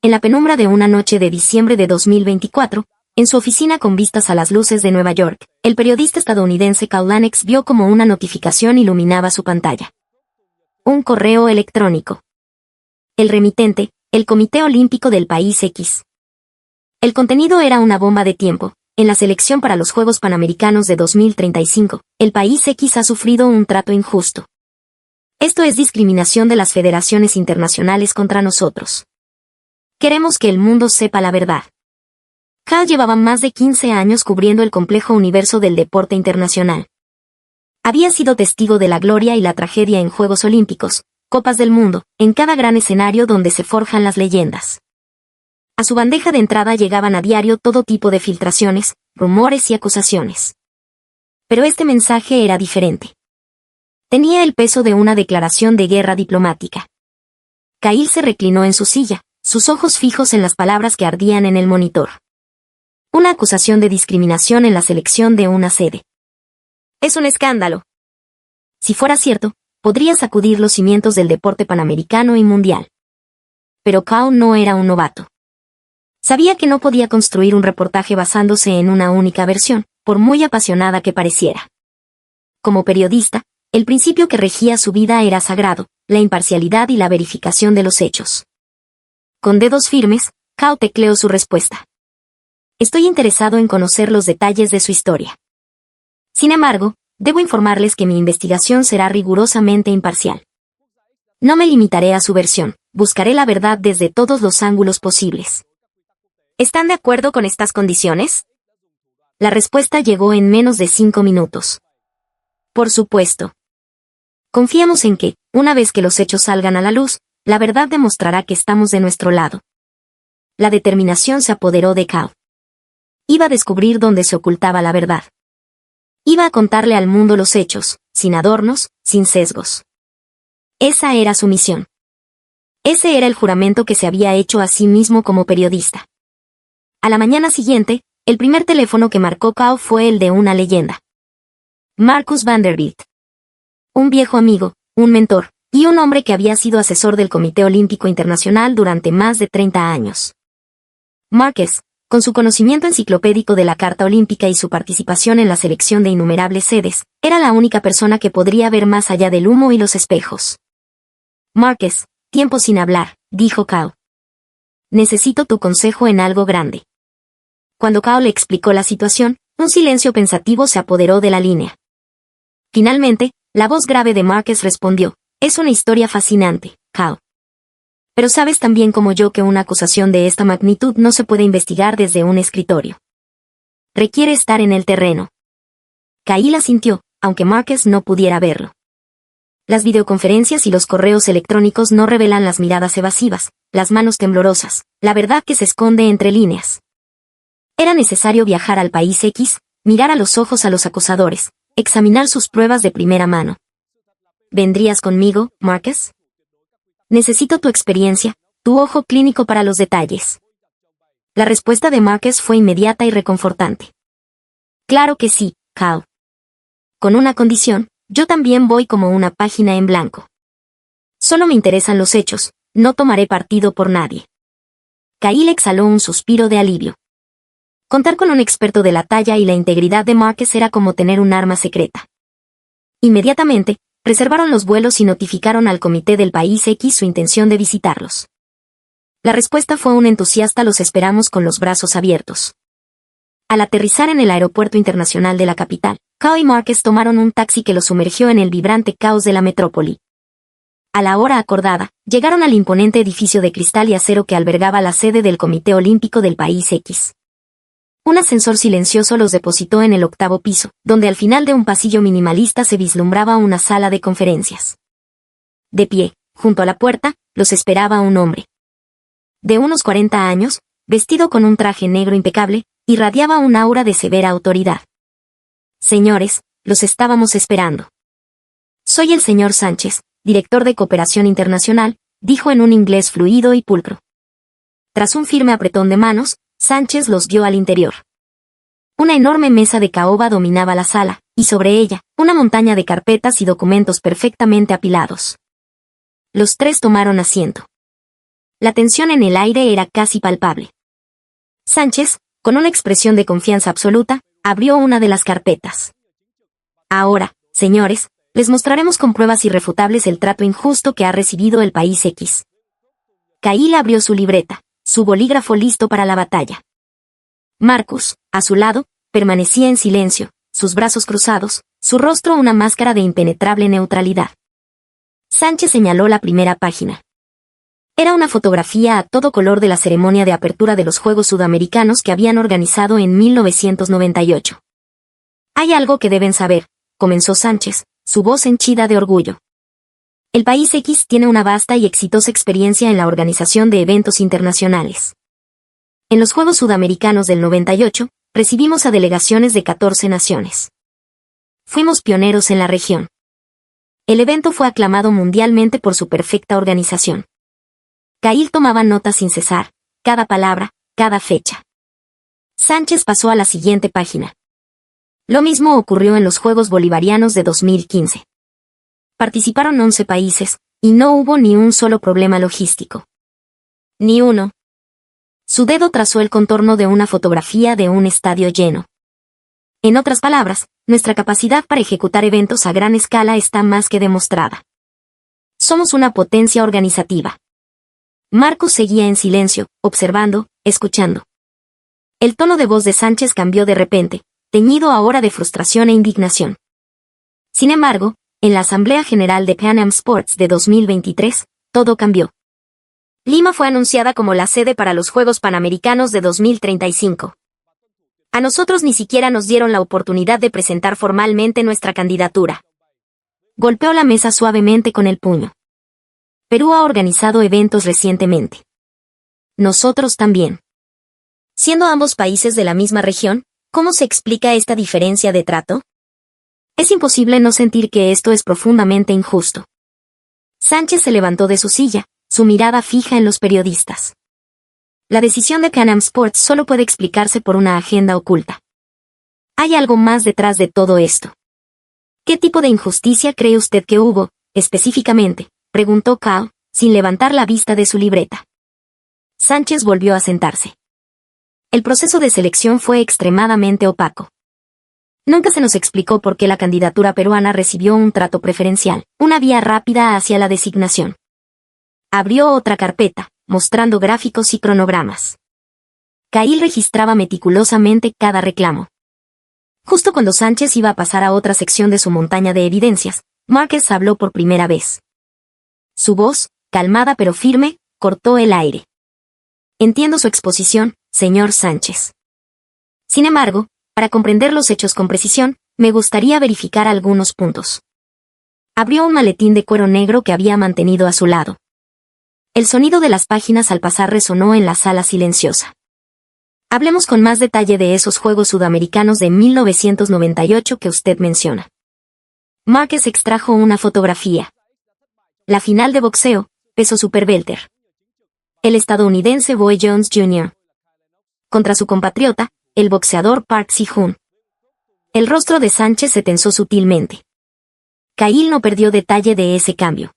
en la penumbra de una noche de diciembre de 2024, en su oficina con vistas a las luces de Nueva York, el periodista estadounidense Cal Lennox vio como una notificación iluminaba su pantalla. Un correo electrónico. El remitente, el Comité Olímpico del País X. El contenido era una bomba de tiempo. En la selección para los Juegos Panamericanos de 2035, el País X ha sufrido un trato injusto. Esto es discriminación de las federaciones internacionales contra nosotros. Queremos que el mundo sepa la verdad. Cal llevaba más de 15 años cubriendo el complejo universo del deporte internacional. Había sido testigo de la gloria y la tragedia en Juegos Olímpicos, Copas del Mundo, en cada gran escenario donde se forjan las leyendas. A su bandeja de entrada llegaban a diario todo tipo de filtraciones, rumores y acusaciones. Pero este mensaje era diferente. Tenía el peso de una declaración de guerra diplomática. Cal se reclinó en su silla, sus ojos fijos en las palabras que ardían en el monitor. Una acusación de discriminación en la selección de una sede. Es un escándalo. Si fuera cierto, podría sacudir los cimientos del deporte panamericano y mundial. Pero Cal no era un novato. Sabía que no podía construir un reportaje basándose en una única versión, por muy apasionada que pareciera. Como periodista, el principio que regía su vida era sagrado, la imparcialidad y la verificación de los hechos. Con dedos firmes, Cal tecleó su respuesta. Estoy interesado en conocer los detalles de su historia. Sin embargo, debo informarles que mi investigación será rigurosamente imparcial. No me limitaré a su versión, buscaré la verdad desde todos los ángulos posibles. ¿Están de acuerdo con estas condiciones? La respuesta llegó en menos de 5 minutos. Por supuesto. Confiamos en que, una vez que los hechos salgan a la luz, la verdad demostrará que estamos de nuestro lado. La determinación se apoderó de Cal. Iba a descubrir dónde se ocultaba la verdad. Iba a contarle al mundo los hechos, sin adornos, sin sesgos. Esa era su misión. Ese era el juramento que se había hecho a sí mismo como periodista. A la mañana siguiente, el primer teléfono que marcó Cal fue el de una leyenda. Marcus Vanderbilt. Un viejo amigo, un mentor, y un hombre que había sido asesor del Comité Olímpico Internacional durante más de 30 años. Marcus, con su conocimiento enciclopédico de la Carta Olímpica y su participación en la selección de innumerables sedes, era la única persona que podría ver más allá del humo y los espejos. Marcus, tiempo sin hablar, dijo Cal. Necesito tu consejo en algo grande. Cuando Cal le explicó la situación, un silencio pensativo se apoderó de la línea. Finalmente, la voz grave de Marcus respondió, es una historia fascinante, Cal. Pero sabes tan bien como yo que una acusación de esta magnitud no se puede investigar desde un escritorio. Requiere estar en el terreno. Cal asintió, aunque Marcus no pudiera verlo. Las videoconferencias y los correos electrónicos no revelan las miradas evasivas, las manos temblorosas, la verdad que se esconde entre líneas. Era necesario viajar al País X, mirar a los ojos a los acusadores, examinar sus pruebas de primera mano. ¿Vendrías conmigo, Marcus? Necesito tu experiencia, tu ojo clínico para los detalles. La respuesta de Marcus fue inmediata y reconfortante. Claro que sí, Cal. Con una condición, yo también voy como una página en blanco. Solo me interesan los hechos, no tomaré partido por nadie. Cal exhaló un suspiro de alivio. Contar con un experto de la talla y la integridad de Marcus era como tener un arma secreta. Inmediatamente, reservaron los vuelos y notificaron al Comité del País X su intención de visitarlos. La respuesta fue un entusiasta: los esperamos con los brazos abiertos. Al aterrizar en el aeropuerto internacional de la capital, Cal y Marcus tomaron un taxi que los sumergió en el vibrante caos de la metrópoli. A la hora acordada, llegaron al imponente edificio de cristal y acero que albergaba la sede del Comité Olímpico del País X. Un ascensor silencioso los depositó en el 8º piso, donde al final de un pasillo minimalista se vislumbraba una sala de conferencias. De pie, junto a la puerta, los esperaba un hombre. De unos 40 años, vestido con un traje negro impecable, irradiaba un aura de severa autoridad. Señores, los estábamos esperando. Soy el señor Sánchez, director de Cooperación Internacional, dijo en un inglés fluido y pulcro. Tras un firme apretón de manos, Sánchez los guió al interior. Una enorme mesa de caoba dominaba la sala, y sobre ella, una montaña de carpetas y documentos perfectamente apilados. Los tres tomaron asiento. La tensión en el aire era casi palpable. Sánchez, con una expresión de confianza absoluta, abrió una de las carpetas. Ahora, señores, les mostraremos con pruebas irrefutables el trato injusto que ha recibido el país X. Kyle abrió su libreta, su bolígrafo listo para la batalla. Marcus, a su lado, permanecía en silencio, sus brazos cruzados, su rostro una máscara de impenetrable neutralidad. Sánchez señaló la primera página. Era una fotografía a todo color de la ceremonia de apertura de los Juegos Sudamericanos que habían organizado en 1998. Hay algo que deben saber, comenzó Sánchez, su voz henchida de orgullo. El país X tiene una vasta y exitosa experiencia en la organización de eventos internacionales. En los Juegos Sudamericanos del 98, recibimos a delegaciones de 14 naciones. Fuimos pioneros en la región. El evento fue aclamado mundialmente por su perfecta organización. Kyle tomaba notas sin cesar, cada palabra, cada fecha. Sánchez pasó a la siguiente página. Lo mismo ocurrió en los Juegos Bolivarianos de 2015. Participaron 11 países, y no hubo ni un solo problema logístico. Ni uno. Su dedo trazó el contorno de una fotografía de un estadio lleno. En otras palabras, nuestra capacidad para ejecutar eventos a gran escala está más que demostrada. Somos una potencia organizativa. Marcus seguía en silencio, observando, escuchando. El tono de voz de Sánchez cambió de repente, teñido ahora de frustración e indignación. Sin embargo, en la Asamblea General de Pan Am Sports de 2023, todo cambió. Lima fue anunciada como la sede para los Juegos Panamericanos de 2035. A nosotros ni siquiera nos dieron la oportunidad de presentar formalmente nuestra candidatura. Golpeó la mesa suavemente con el puño. Perú ha organizado eventos recientemente. Nosotros también. Siendo ambos países de la misma región, ¿cómo se explica esta diferencia de trato? Es imposible no sentir que esto es profundamente injusto. Sánchez se levantó de su silla, su mirada fija en los periodistas. La decisión de Pan Am Sports solo puede explicarse por una agenda oculta. Hay algo más detrás de todo esto. ¿Qué tipo de injusticia cree usted que hubo, específicamente?, preguntó Cao, sin levantar la vista de su libreta. Sánchez volvió a sentarse. El proceso de selección fue extremadamente opaco. Nunca se nos explicó por qué la candidatura peruana recibió un trato preferencial, una vía rápida hacia la designación. Abrió otra carpeta, mostrando gráficos y cronogramas. Kyle registraba meticulosamente cada reclamo. Justo cuando Sánchez iba a pasar a otra sección de su montaña de evidencias, Márquez habló por primera vez. Su voz, calmada pero firme, cortó el aire. Entiendo su exposición, señor Sánchez. Sin embargo, para comprender los hechos con precisión, me gustaría verificar algunos puntos. Abrió un maletín de cuero negro que había mantenido a su lado. El sonido de las páginas al pasar resonó en la sala silenciosa. Hablemos con más detalle de esos Juegos Sudamericanos de 1998 que usted menciona. Márquez extrajo una fotografía. La final de boxeo, peso superwelter. El estadounidense Boy Jones Jr. contra su compatriota, el boxeador Park Si-hoon. El rostro de Sánchez se tensó sutilmente. Kyle no perdió detalle de ese cambio.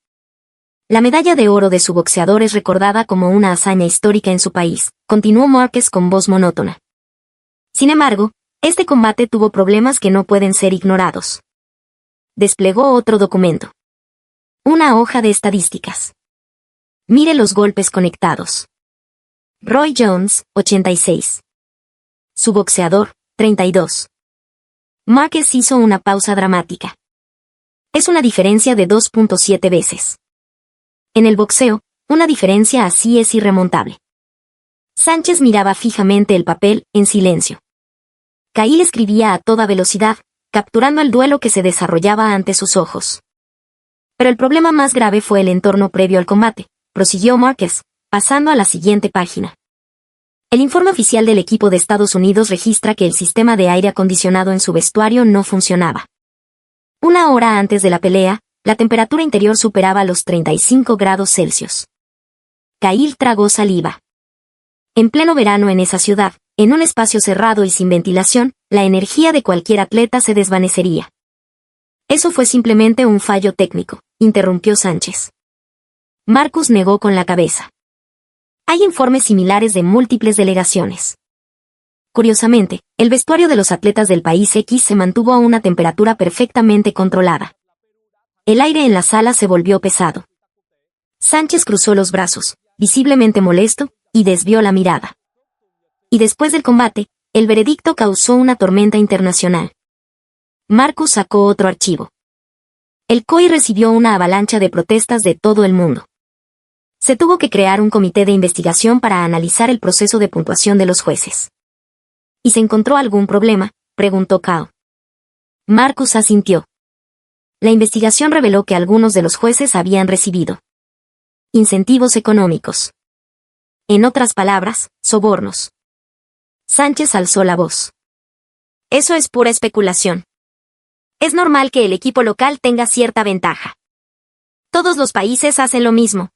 La medalla de oro de su boxeador es recordada como una hazaña histórica en su país, continuó Márquez con voz monótona. Sin embargo, este combate tuvo problemas que no pueden ser ignorados. Desplegó otro documento. Una hoja de estadísticas. Mire los golpes conectados. Roy Jones, 86. Su boxeador, 32. Márquez hizo una pausa dramática. Es una diferencia de 2.7 veces. En el boxeo, una diferencia así es irremontable. Sánchez miraba fijamente el papel, en silencio. Kyle escribía a toda velocidad, capturando el duelo que se desarrollaba ante sus ojos. Pero el problema más grave fue el entorno previo al combate, prosiguió Márquez, pasando a la siguiente página. El informe oficial del equipo de Estados Unidos registra que el sistema de aire acondicionado en su vestuario no funcionaba. Una hora antes de la pelea, la temperatura interior superaba los 35 grados Celsius. Kyle tragó saliva. En pleno verano en esa ciudad, en un espacio cerrado y sin ventilación, la energía de cualquier atleta se desvanecería. Eso fue simplemente un fallo técnico, interrumpió Sánchez. Marcus negó con la cabeza. Hay informes similares de múltiples delegaciones. Curiosamente, el vestuario de los atletas del país X se mantuvo a una temperatura perfectamente controlada. El aire en la sala se volvió pesado. Sánchez cruzó los brazos, visiblemente molesto, y desvió la mirada. Y después del combate, el veredicto causó una tormenta internacional. Marcus sacó otro archivo. El COI recibió una avalancha de protestas de todo el mundo. Se tuvo que crear un comité de investigación para analizar el proceso de puntuación de los jueces. ¿Y se encontró algún problema?, preguntó Cao. Marcus asintió. La investigación reveló que algunos de los jueces habían recibido incentivos económicos. En otras palabras, sobornos. Sánchez alzó la voz. Eso es pura especulación. Es normal que el equipo local tenga cierta ventaja. Todos los países hacen lo mismo.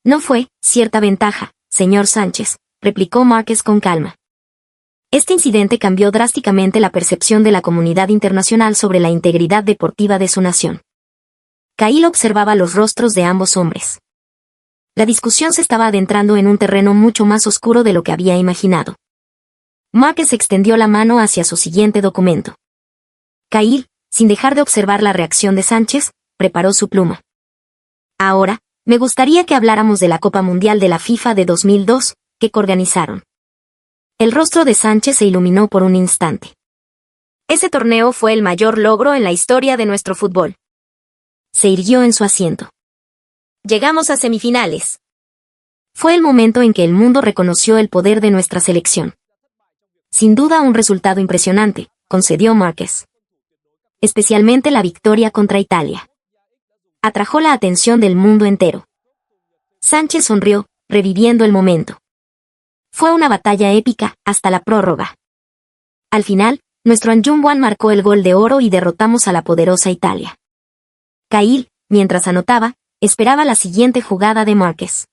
No fue cierta ventaja, señor Sánchez, replicó Márquez con calma. Este incidente cambió drásticamente la percepción de la comunidad internacional sobre la integridad deportiva de su nación. Cahill observaba los rostros de ambos hombres. La discusión se estaba adentrando en un terreno mucho más oscuro de lo que había imaginado. Márquez extendió la mano hacia su siguiente documento. Cahill, sin dejar de observar la reacción de Sánchez, preparó su pluma. Ahora, me gustaría que habláramos de la Copa Mundial de la FIFA de 2002, que coorganizaron. El rostro de Sánchez se iluminó por un instante. Ese torneo fue el mayor logro en la historia de nuestro fútbol. Se irguió en su asiento. Llegamos a semifinales. Fue el momento en que el mundo reconoció el poder de nuestra selección. Sin duda un resultado impresionante, concedió Márquez. Especialmente la victoria contra Italia. Atrajo la atención del mundo entero. Sánchez sonrió, reviviendo el momento. Fue una batalla épica, hasta la prórroga. Al final, nuestro Anjumwan marcó el gol de oro y derrotamos a la poderosa Italia. Cahill, mientras anotaba, esperaba la siguiente jugada de Márquez.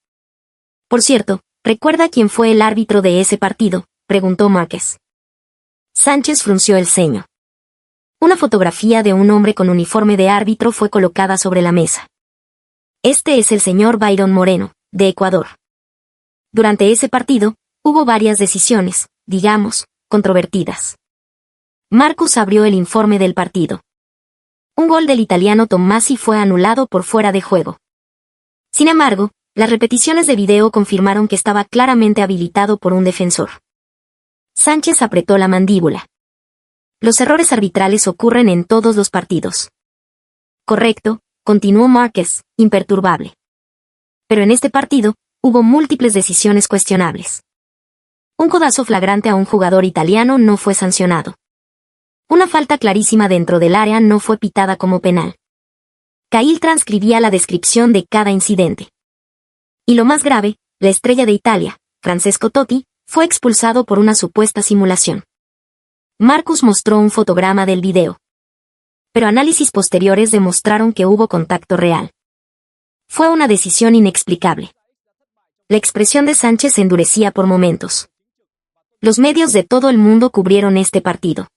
Por cierto, ¿recuerda quién fue el árbitro de ese partido?, preguntó Márquez. Sánchez frunció el ceño. Una fotografía de un hombre con uniforme de árbitro fue colocada sobre la mesa. Este es el señor Byron Moreno, de Ecuador. Durante ese partido, hubo varias decisiones, digamos, controvertidas. Marcus abrió el informe del partido. Un gol del italiano Tommasi fue anulado por fuera de juego. Sin embargo, las repeticiones de video confirmaron que estaba claramente habilitado por un defensor. Sánchez apretó la mandíbula. Los errores arbitrales ocurren en todos los partidos. Correcto, continuó Márquez, imperturbable. Pero en este partido, hubo múltiples decisiones cuestionables. Un codazo flagrante a un jugador italiano no fue sancionado. Una falta clarísima dentro del área no fue pitada como penal. Cahill transcribía la descripción de cada incidente. Y lo más grave, la estrella de Italia, Francesco Totti, fue expulsado por una supuesta simulación. Marcus mostró un fotograma del video. Pero análisis posteriores demostraron que hubo contacto real. Fue una decisión inexplicable. La expresión de Sánchez se endurecía por momentos. Los medios de todo el mundo cubrieron este partido.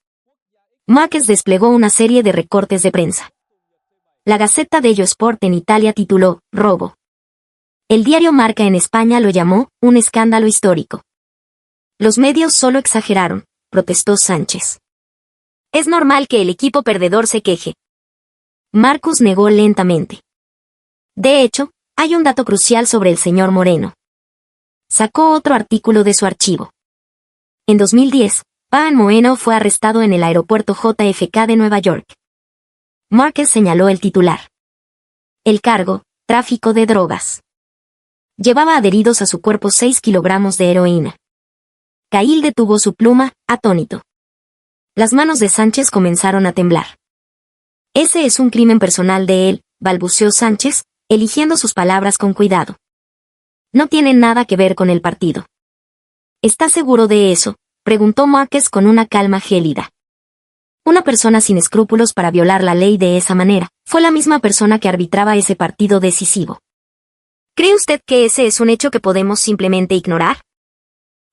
Márquez desplegó una serie de recortes de prensa. La Gazzetta dello Sport en Italia tituló «Robo». El diario Marca en España lo llamó «un escándalo histórico». Los medios solo exageraron, protestó Sánchez. Es normal que el equipo perdedor se queje. Marcus negó lentamente. De hecho, hay un dato crucial sobre el señor Moreno. Sacó otro artículo de su archivo. En 2010, Pan Moreno fue arrestado en el aeropuerto JFK de Nueva York. Márquez señaló el titular. El cargo, tráfico de drogas. Llevaba adheridos a su cuerpo 6 kilogramos de heroína. Cahill detuvo su pluma, atónito. Las manos de Sánchez comenzaron a temblar. Ese es un crimen personal de él, balbuceó Sánchez, eligiendo sus palabras con cuidado. No tiene nada que ver con el partido. ¿Está seguro de eso?, preguntó Márquez con una calma gélida. Una persona sin escrúpulos para violar la ley de esa manera, fue la misma persona que arbitraba ese partido decisivo. ¿Cree usted que ese es un hecho que podemos simplemente ignorar?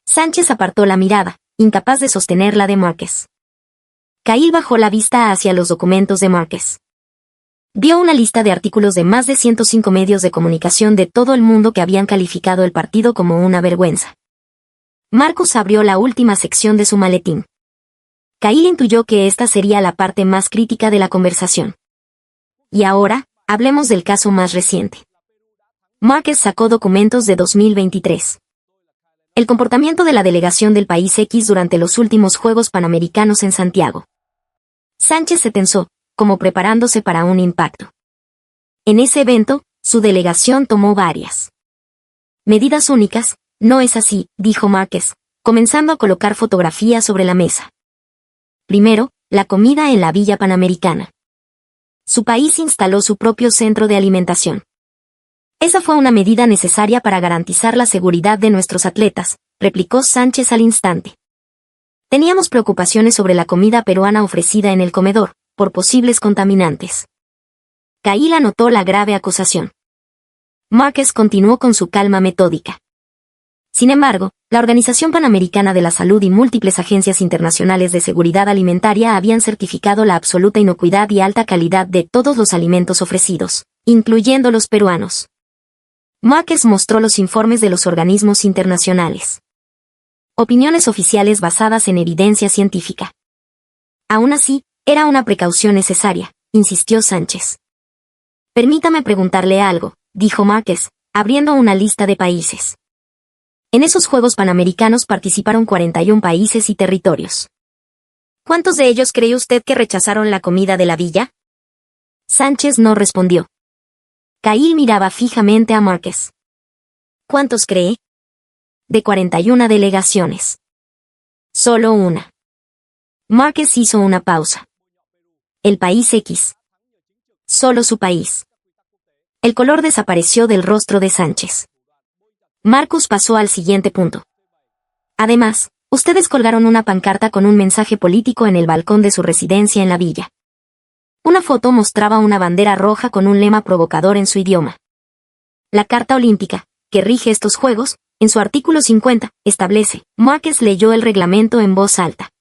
Sánchez apartó la mirada, incapaz de sostener la de Márquez. Cahill bajó la vista hacia los documentos de Márquez. Vio una lista de artículos de más de 105 medios de comunicación de todo el mundo que habían calificado el partido como una vergüenza. Marcus abrió la última sección de su maletín. Kyle intuyó que esta sería la parte más crítica de la conversación. Y ahora, hablemos del caso más reciente. Marcus sacó documentos de 2023. El comportamiento de la delegación del país X durante los últimos Juegos Panamericanos en Santiago. Sánchez se tensó, como preparándose para un impacto. En ese evento, su delegación tomó varias medidas únicas. No es así, dijo Márquez, comenzando a colocar fotografías sobre la mesa. Primero, la comida en la Villa Panamericana. Su país instaló su propio centro de alimentación. Esa fue una medida necesaria para garantizar la seguridad de nuestros atletas, replicó Sánchez al instante. Teníamos preocupaciones sobre la comida peruana ofrecida en el comedor, por posibles contaminantes. Kyle anotó la grave acusación. Márquez continuó con su calma metódica. Sin embargo, la Organización Panamericana de la Salud y múltiples agencias internacionales de seguridad alimentaria habían certificado la absoluta inocuidad y alta calidad de todos los alimentos ofrecidos, incluyendo los peruanos. Márquez mostró los informes de los organismos internacionales. Opiniones oficiales basadas en evidencia científica. Aún así, era una precaución necesaria, insistió Sánchez. Permítame preguntarle algo, dijo Márquez, abriendo una lista de países. En esos Juegos Panamericanos participaron 41 países y territorios. ¿Cuántos de ellos cree usted que rechazaron la comida de la villa? Sánchez no respondió. Kyle miraba fijamente a Márquez. ¿Cuántos cree? De 41 delegaciones. Solo una. Márquez hizo una pausa. El país X. Solo su país. El color desapareció del rostro de Sánchez. Marcus pasó al siguiente punto. Además, ustedes colgaron una pancarta con un mensaje político en el balcón de su residencia en la villa. Una foto mostraba una bandera roja con un lema provocador en su idioma. La Carta Olímpica, que rige estos Juegos, en su artículo 50, establece, Márquez leyó el reglamento en voz alta.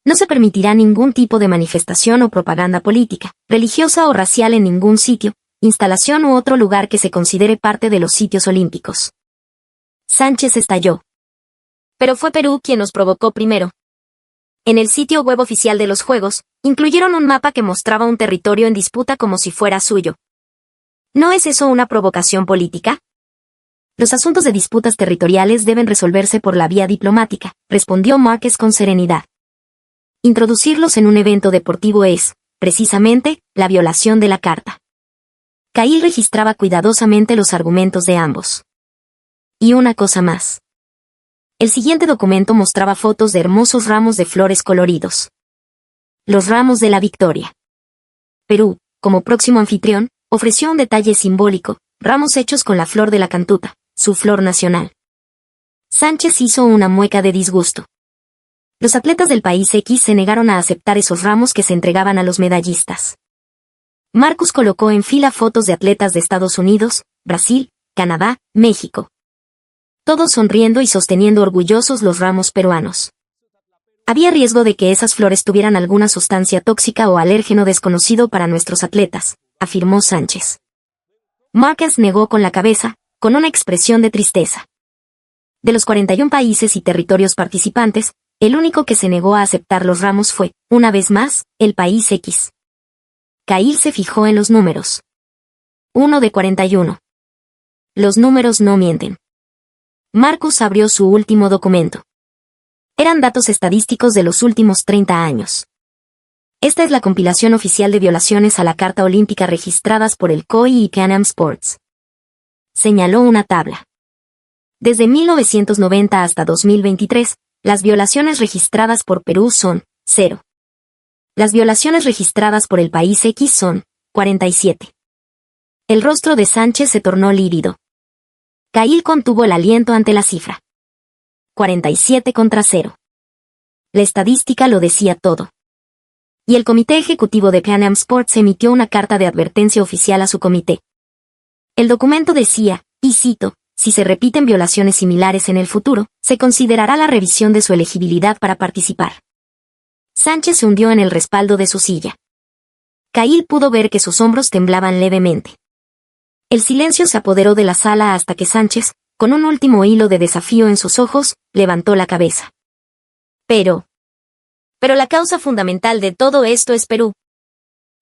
No se permitirá ningún tipo de manifestación o propaganda política, religiosa o racial en ningún sitio, instalación u otro lugar que se considere parte de los sitios olímpicos. Sánchez estalló. Pero fue Perú quien nos provocó primero. En el sitio web oficial de los Juegos, incluyeron un mapa que mostraba un territorio en disputa como si fuera suyo. ¿No es eso una provocación política? Los asuntos de disputas territoriales deben resolverse por la vía diplomática, respondió Márquez con serenidad. Introducirlos en un evento deportivo es, precisamente, la violación de la Carta. Kyle registraba cuidadosamente los argumentos de ambos. Y una cosa más. El siguiente documento mostraba fotos de hermosos ramos de flores coloridos. Los ramos de la victoria. Perú, como próximo anfitrión, ofreció un detalle simbólico, ramos hechos con la flor de la cantuta, su flor nacional. Sánchez hizo una mueca de disgusto. Los atletas del país X se negaron a aceptar esos ramos que se entregaban a los medallistas. Marcus colocó en fila fotos de atletas de Estados Unidos, Brasil, Canadá, México. Todos sonriendo y sosteniendo orgullosos los ramos peruanos. Había riesgo de que esas flores tuvieran alguna sustancia tóxica o alérgeno desconocido para nuestros atletas, afirmó Sánchez. Márquez negó con la cabeza, con una expresión de tristeza. De los 41 países y territorios participantes, el único que se negó a aceptar los ramos fue, una vez más, el país X. Kyle se fijó en los números. 1 de 41. Los números no mienten. Marcus abrió su último documento. Eran datos estadísticos de los últimos 30 años. Esta es la compilación oficial de violaciones a la Carta Olímpica registradas por el COI y Pan Am Sports. Señaló una tabla. Desde 1990 hasta 2023, las violaciones registradas por Perú son 0. Las violaciones registradas por el país X son 47. El rostro de Sánchez se tornó lívido. Kyle contuvo el aliento ante la cifra. 47 contra 0. La estadística lo decía todo. Y el Comité Ejecutivo de Pan Am Sports emitió una carta de advertencia oficial a su comité. El documento decía, y cito, si se repiten violaciones similares en el futuro, se considerará la revisión de su elegibilidad para participar. Sánchez se hundió en el respaldo de su silla. Cahill pudo ver que sus hombros temblaban levemente. El silencio se apoderó de la sala hasta que Sánchez, con un último hilo de desafío en sus ojos, levantó la cabeza. Pero la causa fundamental de todo esto es Perú.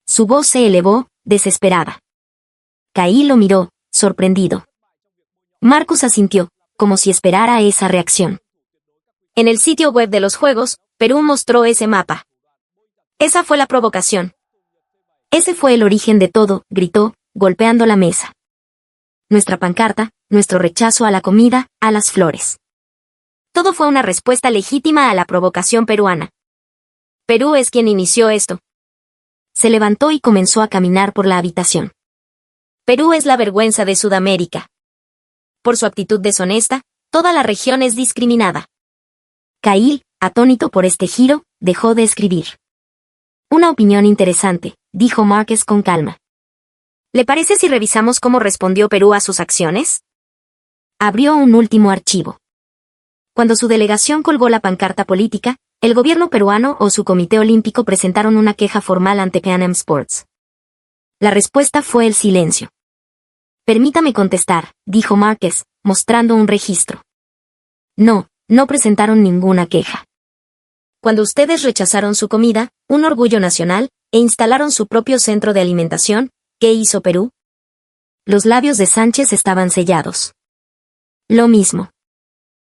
Su voz se elevó, desesperada. Cahill lo miró, sorprendido. Marcus asintió, como si esperara esa reacción. En el sitio web de los Juegos, Perú mostró ese mapa. Esa fue la provocación. Ese fue el origen de todo, gritó, golpeando la mesa. Nuestra pancarta, nuestro rechazo a la comida, a las flores. Todo fue una respuesta legítima a la provocación peruana. Perú es quien inició esto. Se levantó y comenzó a caminar por la habitación. Perú es la vergüenza de Sudamérica. Por su actitud deshonesta, toda la región es discriminada. Cahill, atónito por este giro, dejó de escribir. Una opinión interesante, dijo Márquez con calma. ¿Le parece si revisamos cómo respondió Perú a sus acciones? Abrió un último archivo. Cuando su delegación colgó la pancarta política, el gobierno peruano o su comité olímpico presentaron una queja formal ante Pan Am Sports. La respuesta fue el silencio. Permítame contestar, dijo Márquez, mostrando un registro. No presentaron ninguna queja. Cuando ustedes rechazaron su comida, un orgullo nacional, e instalaron su propio centro de alimentación, ¿qué hizo Perú? Los labios de Sánchez estaban sellados. Lo mismo.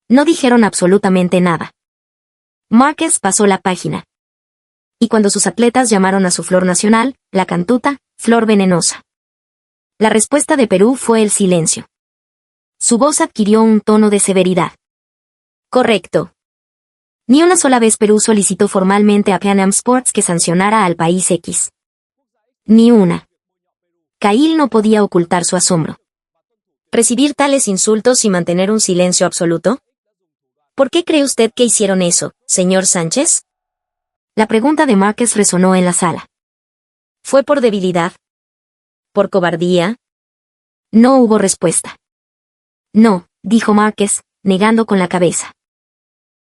No dijeron absolutamente nada. Márquez pasó la página. Y cuando sus atletas llamaron a su flor nacional, la cantuta, flor venenosa. La respuesta de Perú fue el silencio. Su voz adquirió un tono de severidad. Correcto. Ni una sola vez Perú solicitó formalmente a Pan Am Sports que sancionara al país X. Ni una. Cahill no podía ocultar su asombro. ¿Recibir tales insultos y mantener un silencio absoluto? ¿Por qué cree usted que hicieron eso, señor Sánchez? La pregunta de Márquez resonó en la sala. ¿Fue por debilidad? ¿Por cobardía? No hubo respuesta. No, dijo Márquez, negando con la cabeza.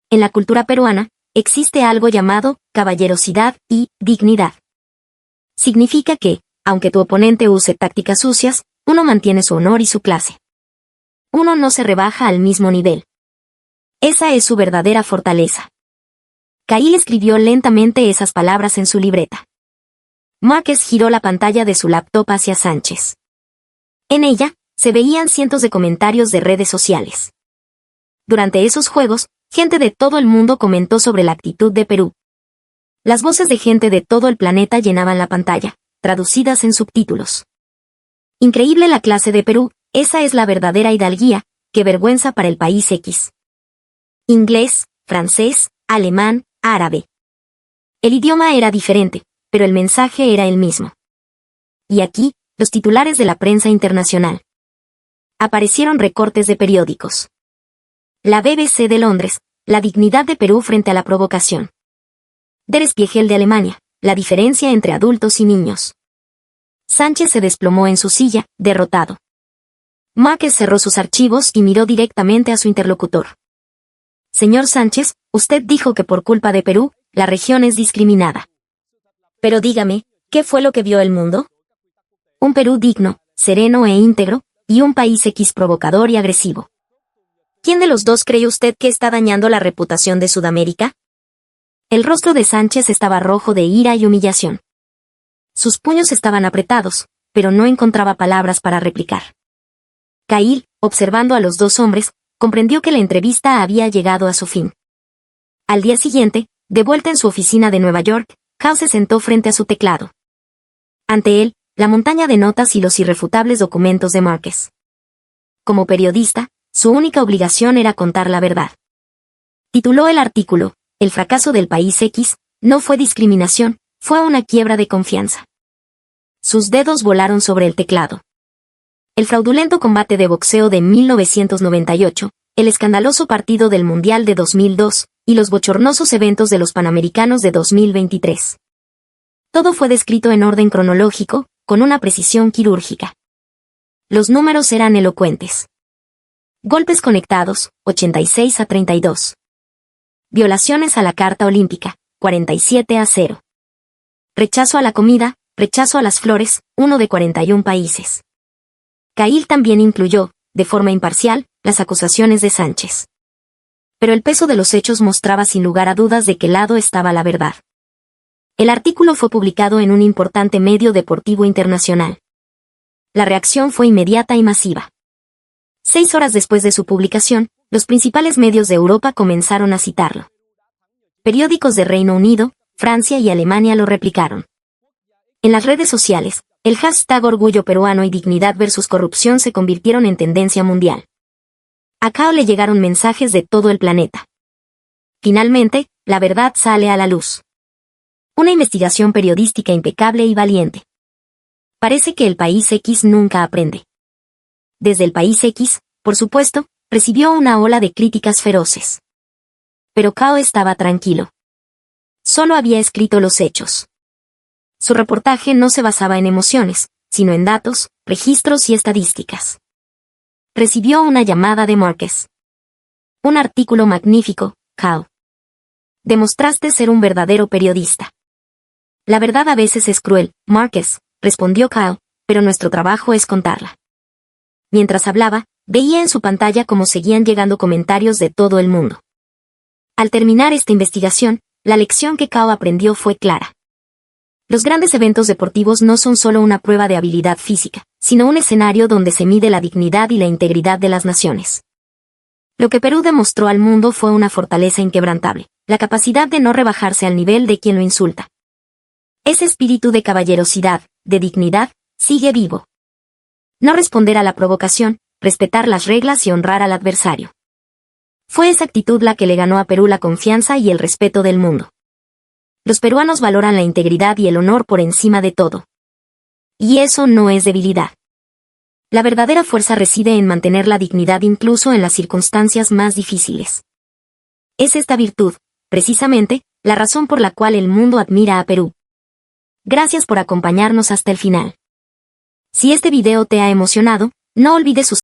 En la cultura peruana, existe algo llamado caballerosidad y dignidad. Significa que, aunque tu oponente use tácticas sucias, uno mantiene su honor y su clase. Uno no se rebaja al mismo nivel. Esa es su verdadera fortaleza. Cahill escribió lentamente esas palabras en su libreta. Márquez giró la pantalla de su laptop hacia Sánchez. En ella, se veían cientos de comentarios de redes sociales. Durante esos juegos, gente de todo el mundo comentó sobre la actitud de Perú. Las voces de gente de todo el planeta llenaban la pantalla, traducidas en subtítulos. Increíble la clase de Perú, esa es la verdadera hidalguía, qué vergüenza para el país X. Inglés, francés, alemán, árabe. El idioma era diferente, pero el mensaje era el mismo. Y aquí, los titulares de la prensa internacional. Aparecieron recortes de periódicos. La BBC de Londres, la dignidad de Perú frente a la provocación. Der Spiegel de Alemania, la diferencia entre adultos y niños. Sánchez se desplomó en su silla, derrotado. Márquez cerró sus archivos y miró directamente a su interlocutor. Señor Sánchez, usted dijo que por culpa de Perú, la región es discriminada. Pero dígame, ¿qué fue lo que vio el mundo? Un Perú digno, sereno e íntegro, y un país X provocador y agresivo. ¿Quién de los dos cree usted que está dañando la reputación de Sudamérica? El rostro de Sánchez estaba rojo de ira y humillación. Sus puños estaban apretados, pero no encontraba palabras para replicar. Cahill, observando a los dos hombres, comprendió que la entrevista había llegado a su fin. Al día siguiente, de vuelta en su oficina de Nueva York, Howe se sentó frente a su teclado. Ante él, la montaña de notas y los irrefutables documentos de Márquez. Como periodista, su única obligación era contar la verdad. Tituló el artículo, El fracaso del país X, no fue discriminación, fue una quiebra de confianza. Sus dedos volaron sobre el teclado. El fraudulento combate de boxeo de 1998, el escandaloso partido del Mundial de 2002, y los bochornosos eventos de los Panamericanos de 2023. Todo fue descrito en orden cronológico, con una precisión quirúrgica. Los números eran elocuentes. Golpes conectados, 86-32. Violaciones a la Carta Olímpica, 47-0. Rechazo a la comida, rechazo a las flores, uno de 41 países. Cahill también incluyó, de forma imparcial, las acusaciones de Sánchez. Pero el peso de los hechos mostraba sin lugar a dudas de qué lado estaba la verdad. El artículo fue publicado en un importante medio deportivo internacional. La reacción fue inmediata y masiva. 6 horas después de su publicación, los principales medios de Europa comenzaron a citarlo. Periódicos de Reino Unido, Francia y Alemania lo replicaron. En las redes sociales, el hashtag Orgullo Peruano y Dignidad versus Corrupción se convirtieron en tendencia mundial. A Cao le llegaron mensajes de todo el planeta. Finalmente, la verdad sale a la luz. Una investigación periodística impecable y valiente. Parece que el País X nunca aprende. Desde el País X, por supuesto, recibió una ola de críticas feroces. Pero Cao estaba tranquilo. Solo había escrito los hechos. Su reportaje no se basaba en emociones, sino en datos, registros y estadísticas. Recibió una llamada de Márquez. Un artículo magnífico, Cao. Demostraste ser un verdadero periodista. La verdad a veces es cruel, Márquez, respondió Cao, pero nuestro trabajo es contarla. Mientras hablaba, veía en su pantalla cómo seguían llegando comentarios de todo el mundo. Al terminar esta investigación, la lección que Cao aprendió fue clara. Los grandes eventos deportivos no son solo una prueba de habilidad física, sino un escenario donde se mide la dignidad y la integridad de las naciones. Lo que Perú demostró al mundo fue una fortaleza inquebrantable, la capacidad de no rebajarse al nivel de quien lo insulta. Ese espíritu de caballerosidad, de dignidad, sigue vivo. No responder a la provocación, respetar las reglas y honrar al adversario. Fue esa actitud la que le ganó a Perú la confianza y el respeto del mundo. Los peruanos valoran la integridad y el honor por encima de todo. Y eso no es debilidad. La verdadera fuerza reside en mantener la dignidad incluso en las circunstancias más difíciles. Es esta virtud, precisamente, la razón por la cual el mundo admira a Perú. Gracias por acompañarnos hasta el final. Si este video te ha emocionado, no olvides suscribirte.